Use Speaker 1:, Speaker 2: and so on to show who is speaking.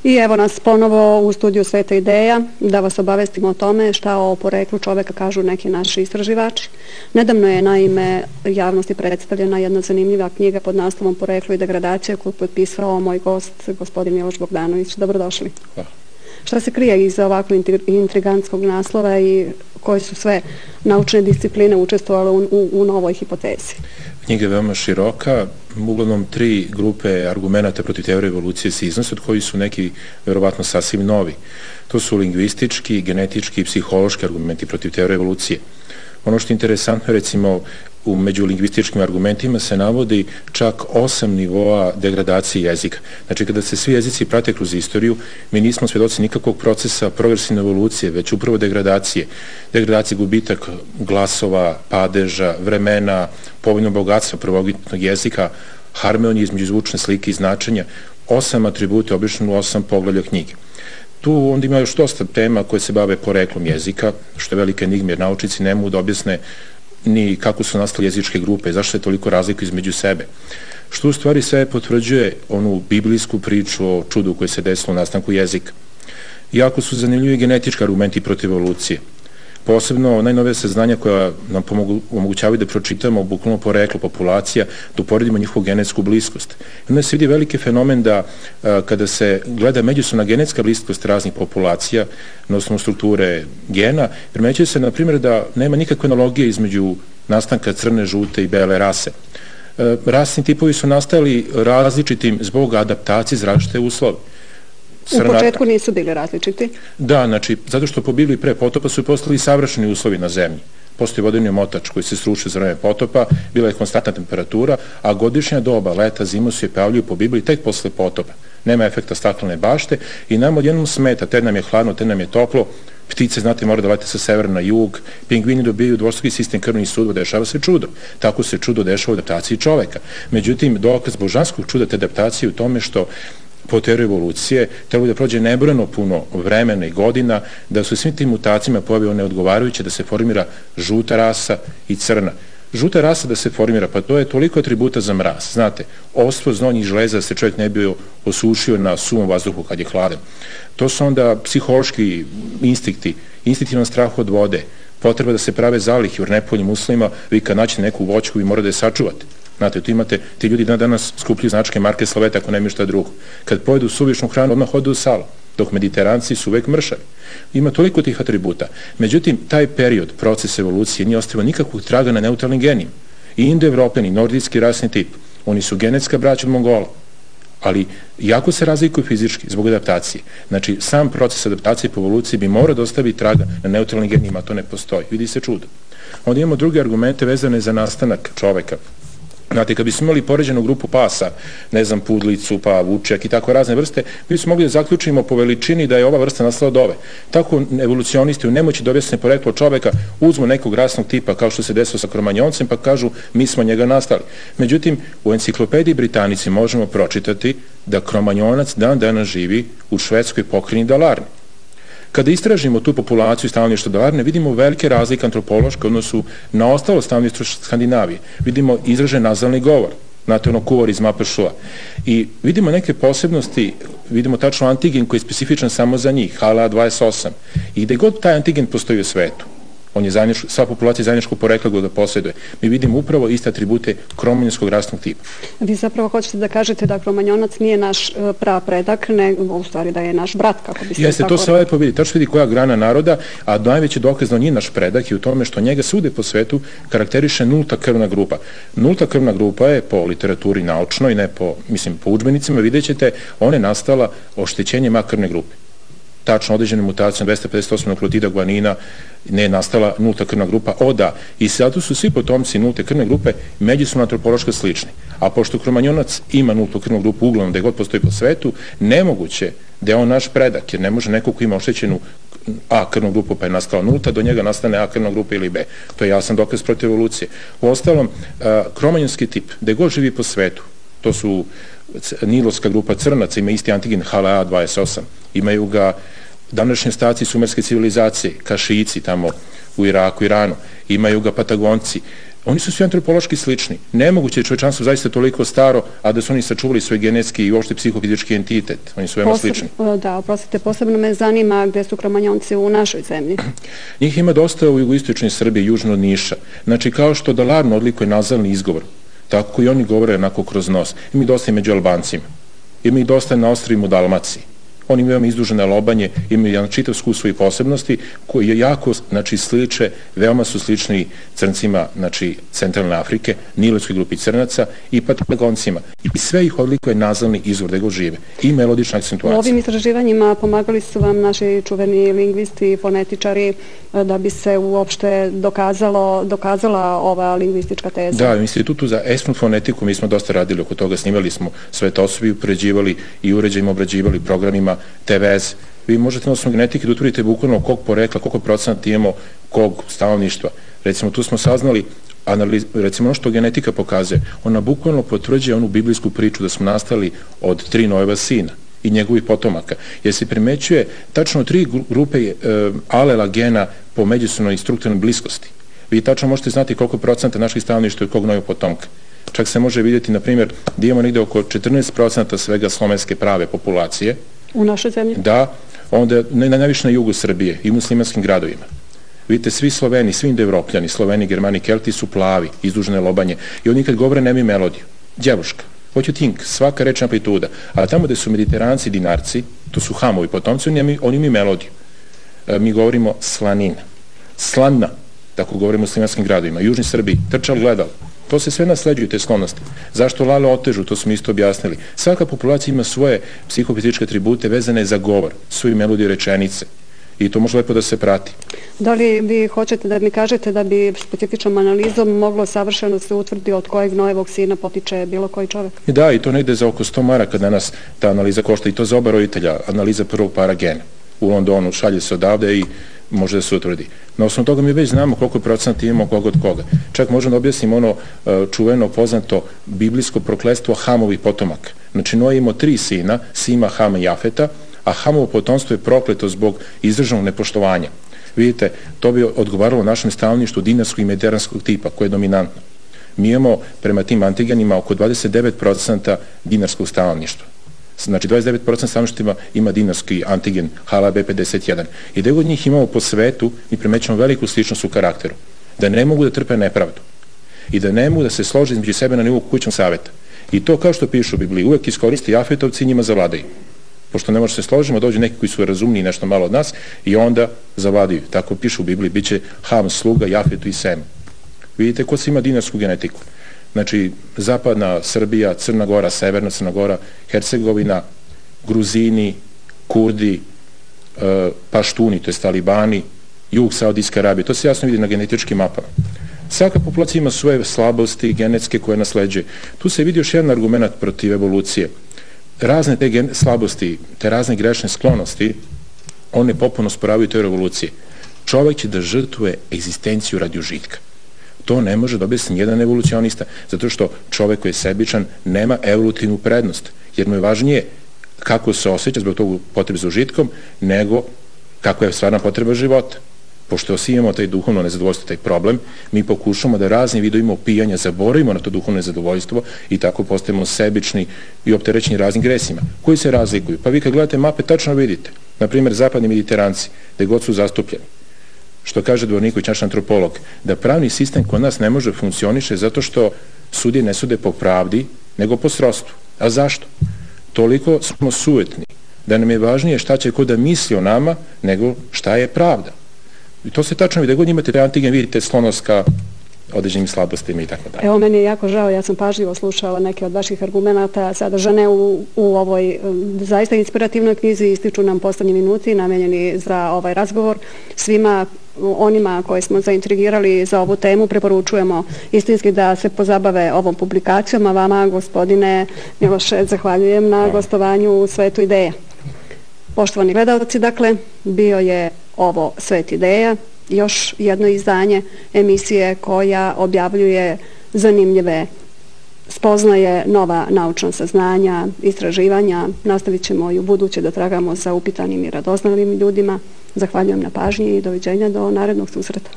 Speaker 1: I evo nas ponovo u studiju Sveta ideja da vas obavestimo o tome šta o poreklu čoveka kažu neki naši istraživači. Nedavno je naime javnosti predstavljena jedna zanimljiva knjiga pod naslovom Poreklo i degradacija koju je potpisao moj gost, gospodin Miloš Bogdanović. Dobrodošli.
Speaker 2: Hvala.
Speaker 1: Šta se krije iza ovakvog intrigantskog naslova i koje su sve naučne discipline učestvovale u novoj hipotezi?
Speaker 2: Knjiga je veoma široka, uglavnom 3 grupe argumenta protiv teorije evolucije se iznose, od kojih su neki verovatno sasvim novi. To su lingvistički, genetički i psihološki argumenti protiv teorije evolucije. Ono što je interesantno, recimo, među lingvističkim argumentima se navodi čak 8 nivoa degradacije jezika. Znači, kada se svi jezici prate kroz istoriju, mi nismo svedoci nikakvog procesa progresivne evolucije, već upravo degradacije. Degradacije, gubitak glasova, padeža, vremena, povoljnog bogatstva prvobitnog jezika, harmonije između zvučne slike i značenja, 8 atributa, obično u 8 poglavlja knjige. Tu onda ima još dosta tema koje se bave poreklom jezika, što je velika enigma, jer naučnici ne mogu da objasne ni kako su nastale jezičke grupe, zašto je toliko razlika između sebe. Što u stvari sve potvrđuje onu biblijsku priču o čudu koje se desilo u nastanku jezika. Jako su zanimljivi genetički argumenti protiv evolucije. Posebno najnovije saznanja koja nam omogućavaju da pročitamo bukvalno poreklo populacija, da uporedimo njihovu genetsku bliskost. Onda se vidi veliki fenomen da kada se gleda međusobna genetska bliskost raznih populacija na osnovu strukture gena, primećuje se, na primjer, da nema nikakve analogije između nastanka crne, žute i bele rase. Rasni tipovi su nastali različitim zbog adaptacije iz različite uslove.
Speaker 1: U početku nisu bili različiti?
Speaker 2: Da, znači, zato što po Bibliji pre potopa su postali savršeni uslovi na zemlji. Postoji vodeni omotač koji se srušio za vreme potopa, bila je konstantna temperatura, a godišnja doba, leta, zimu se pojavljuju po Bibliji tek posle potopa. Nema efekta staklene bašte i nam odjednom smeta, te nam je hladno, te nam je toplo, ptice, znate, mora da lete sa severa na jug, pingvini dobijaju dvostruki sistem krvnih sudova, dešava se čudo. Tako se čudo dešava u adaptaciji čoveka. Međutim, dokaz božanskog čuda te adaptacije u tome što po teoriji evolucije treba da prođe nebrojeno puno vremena i godina, da su svim tim mutacijama pojave neodgovarajuće, da se formira žuta rasa i crna. Žuta rasa da se formira, pa to je toliko atributa za mraz. Znate, ostvo znojnih žleza da se čovjek ne bi osušio na suvom vazduhu kad je hladan. To su onda psihološki instinkti, instinktivan strah od vode, potreba da se prave zalihi u nepovoljnim uslovima, vi kad naćete neku voćku vi morate da je sačuvate. Znate, tu imate, ti ljudi danas skupljuju značke marke Slaveta ako nemaju šta drugo. Kad pojedu suvišnu hranu, odmah hodu u salu, dok mediteranci su uvek mršavi. Ima toliko tih atributa. Međutim, taj period, proces evolucije, nije ostavio nikakvog traga na neutralnim genima. I indoevropeni, nordijski rasni tip, oni su genetska braća od Mongola, ali jako se razlikuju fizički zbog adaptacije. Znači, sam proces adaptacije po evoluciji bi morao da ostavi traga na neutralnim genima, a to ne postoji. Vidi se čudo. Onda imamo druge argumente vezane za nastanak čoveka. Znate, kad bismo imali poređenu grupu pasa, ne znam, pudlicu, pa vučjak i tako razne vrste, mi smo mogli da zaključimo po veličini da je ova vrsta nastala od ove. Tako evolucionisti u nemoći da objasne poreklo čoveka uzmu nekog rasnog tipa, kao što se desilo sa kromanjoncem, pa kažu mi smo njega nastali. Međutim, u enciklopediji Britanici možemo pročitati da kromanjonac dan danas živi u švedskoj pokrajini Dalarne. Kada istražimo tu populaciju stanovništva Dalarne, vidimo velike razlike antropološke u odnosu na ostalo stanovništvo Skandinavije. Vidimo izražen nazalni govor, znate, ono kuvar iz Maperšua. I vidimo neke posebnosti, vidimo tačno antigen koji je specifičan samo za njih, HLA28. I gde god taj antigen postoji u svetu, on je sva populacija zajedničkog porekla da posjeduje. Mi vidimo upravo iste atribute kromanjonskog rasnog tipa.
Speaker 1: Vi zapravo hoćete da kažete da kromanjonac nije naš prapredak, nego u stvari da je naš brat, kako biste
Speaker 2: jeste, to se lepo vidi. Tačno vidi koja grana naroda, a najveći dokaz da on nije naš predak je u tome što njega svude po svetu karakteriše nulta krvna grupa. Nulta krvna grupa je po literaturi naučnoj, ne po, mislim, po udžbenicima, vidjet ćete, ona je nastala oštećenjem A krvne grupe. Tačno određenim mutacijom 258 nukleotida guanina ne je nastala nulta krvna grupa ODA i zato su svi potomci nulte krvne grupe međusobno antropološko slični. A pošto kromanjonac ima nultu krvnu grupu uglavnom gde god postoji po svetu, nemoguće da je on naš predak, jer ne može neko ko ima oštećenu A krvnu grupu pa je nastala nulta, do njega nastane A krvna grupa ili B. To je jasan dokaz protiv evolucije. U ostalom, kromanjonski tip, gde god živi po svetu, to su nilovska grupa crnaca, ima isti antigen HLA28, imaju ga današnji ostaci sumerske civilizacije, kašijici tamo u Iraku, Iranu, imaju ga Patagonci, Oni su svi antropološki slični. Nemoguće je čovječanstvo zaista toliko staro, a da su oni sačuvali svoj genetski i uopšte psihofizički entitet. Oni su veoma slični.
Speaker 1: Da, oprostite, posebno me zanima gde su Kromanjonci u našoj zemlji.
Speaker 2: Njih ima dosta u jugoistočnoj Srbiji, južno od Niša. Znači, kao što Dalarno odlikuje nazalni izgovor, tako i oni govore onako kroz nos. Ima i dosta i među Albancima. Ima i dosta na ostrvima u Dalmaciji. Oni imaju izdužene lobanje, imaju jedan čitav skus svojih posebnosti koji je jako, znači, sliče, veoma su slični crncima, znači, centralne Afrike, nilotskoj grupi crnaca i Patlagoncima. I sve ih odlikuje nazalni izvor da go žive. I melodična akcentuacija.
Speaker 1: U ovim istraživanjima pomagali su vam naši čuveni lingvisti, fonetičari, da bi se uopšte dokazala ova lingvistička teza.
Speaker 2: Da, u Institutu za eksperimentalnu fonetiku mi smo dosta radili oko toga, snimali smo sve to, svi upoređivali i uređajima obrađivali programima TVS. Vi možete na osnovu genetike da utvrdite bukvalno kog porekla, koliko procenata imamo kog stanovništva. Recimo, tu smo saznali, recimo ono što genetika pokazuje, ona bukvalno potvrđuje onu biblijsku priču da smo nastali od 3 Noeva sina i njegovih potomaka, jer se primećuje tačno 3 grupe alela gena po međusobnoj strukturalnoj bliskosti. Vi tačno možete znati koliko procenta naših stanovništva je kog Novog potomka. Čak se može vidjeti, na primjer, da imamo negde oko 14% svega slovenske prave populacije.
Speaker 1: U našoj zemlji?
Speaker 2: Da, onda najviše na jugu Srbije i u muslimanskim gradovima. Vidite, svi Sloveni, svi indoevropljani, Sloveni, Germani, Kelti su plavi, izdužene lobanje i oni kad govore nemaju melodiju. Djevuška, hoću tink, svaka reč amplituda, a tamo gde su mediteranci, dinarci, to su Hamovi potomci, oni imaju melodiju. Mi govorimo slanina, slanna, tako govorimo u muslimanskim gradovima, južni Srbiji, trčal, gledal. To se sve nasleđuju, te sklonosti. Zašto lale otežu, to smo isto objasnili. Svaka populacija ima svoje psihofizičke atribute vezane za govor, svoju melodiju rečenice. I to može lepo da se prati.
Speaker 1: Da li vi hoćete da mi kažete da bi specifičnom analizom moglo savršeno se utvrdi od kojeg Noevog sina potiče bilo koji čovjek?
Speaker 2: Da, i to negde za oko 100 maraka danas ta analiza košta, i to za oba roditelja, analiza prvog para gena. U Londonu šalje se odavde i može da se utvrdi. Na osnovu toga mi već znamo koliko procenta imamo koga od koga. Čak možemo da objasnimo ono čuveno, poznato biblijsko prokletstvo Hamovih potomaka. Znači, Noe imao 3 sina, Sima, Hama i Jafeta, a Hamovo potomstvo je prokleto zbog izraženog nepoštovanja. Vidite, to bi odgovaralo našem stanovništvu dinarskog i mediteranskog tipa, koje je dominantno. Mi imamo prema tim antigenima oko 29% dinarskog stanovništva. Znači, 29% stanovništva ima dinarski antigen HLA-B51. I da god njih imamo po svetu, mi primećamo veliku sličnost u karakteru. Da ne mogu da trpe nepravdu. I da ne mogu da se slože između sebe na nivou kućnog saveta. I to, kao što pišu u Bibliji, uvek iskoristi Jafetovci i njima zavladaju. Pošto ne može se složimo, dođu neki koji su razumniji nešto malo od nas i onda zavladaju. Tako pišu u Bibliji, bit će Ham sluga, Jafetu i Semu. Vidite ko se ima dinarsku genetiku. Znači, zapadna Srbija, Crna Gora, severna Crna Gora, Hercegovina, Gruzini, Kurdi, Paštuni, to je Talibani, jug Saudijske Arabije. To se jasno vidi na genetičkim mapama. Svaka populacija ima svoje slabosti genetske koje nasleđuje. Tu se vidi još jedan argument protiv evolucije. Razne te slabosti, te razne grešne sklonosti, one popuno sporavaju te revolucije. Čovek će da žrtvuje egzistenciju radi užitka. To ne može da objasni nijedan evolucionista, zato što čovek koji je sebičan nema evolutivnu prednost, jer mu je važnije kako se osjeća zbog tog potrebe za užitkom, nego kako je stvarna potreba života. Pošto svi imamo taj duhovno nezadovoljstvo, taj problem, mi pokušamo da razni vidovima opijanja zaboravimo na to duhovno nezadovoljstvo i tako postajemo sebični i opterećeni raznim gresima, koji se razlikuju. Pa vi kad gledate mape, tačno vidite, na primjer, zapadni mediteranci, gde god su zastupljeni. Što kaže Dvorniković, naš antropolog, da pravni sistem kod nas ne može funkcioniše zato što sudije ne sude po pravdi, nego po srodstvu. A zašto? Toliko smo sujetni, da nam je važnije šta će ko da misli o nama, nego šta je pravda. I to se tačno vidi, da god imate antigen, vidite sklonost ka određenim slabostima i tako dalje.
Speaker 1: Evo, meni je jako žao, ja sam pažljivo slušala neke od vaših argumenta, sadržane u ovoj zaista inspirativnoj knjizi, ističu nam poslednji minuti namenjeni za ovaj razgovor. Svima onima koje smo zaintrigirali za ovu temu preporučujemo istinski da se pozabave ovom publikacijom, a vama, gospodine Miloše, zahvaljujem na gostovanju u Svetu ideja. Poštovani gledalci, dakle, bio je ovo Svet ideja, još jedno izdanje emisije koja objavljuje zanimljive spoznaje, nova naučna saznanja, istraživanja. Nastavit ćemo i u buduće da tragamo za upitanim i radoznalnim ljudima. Zahvaljujem na pažnji i doviđenja do narednog susreta.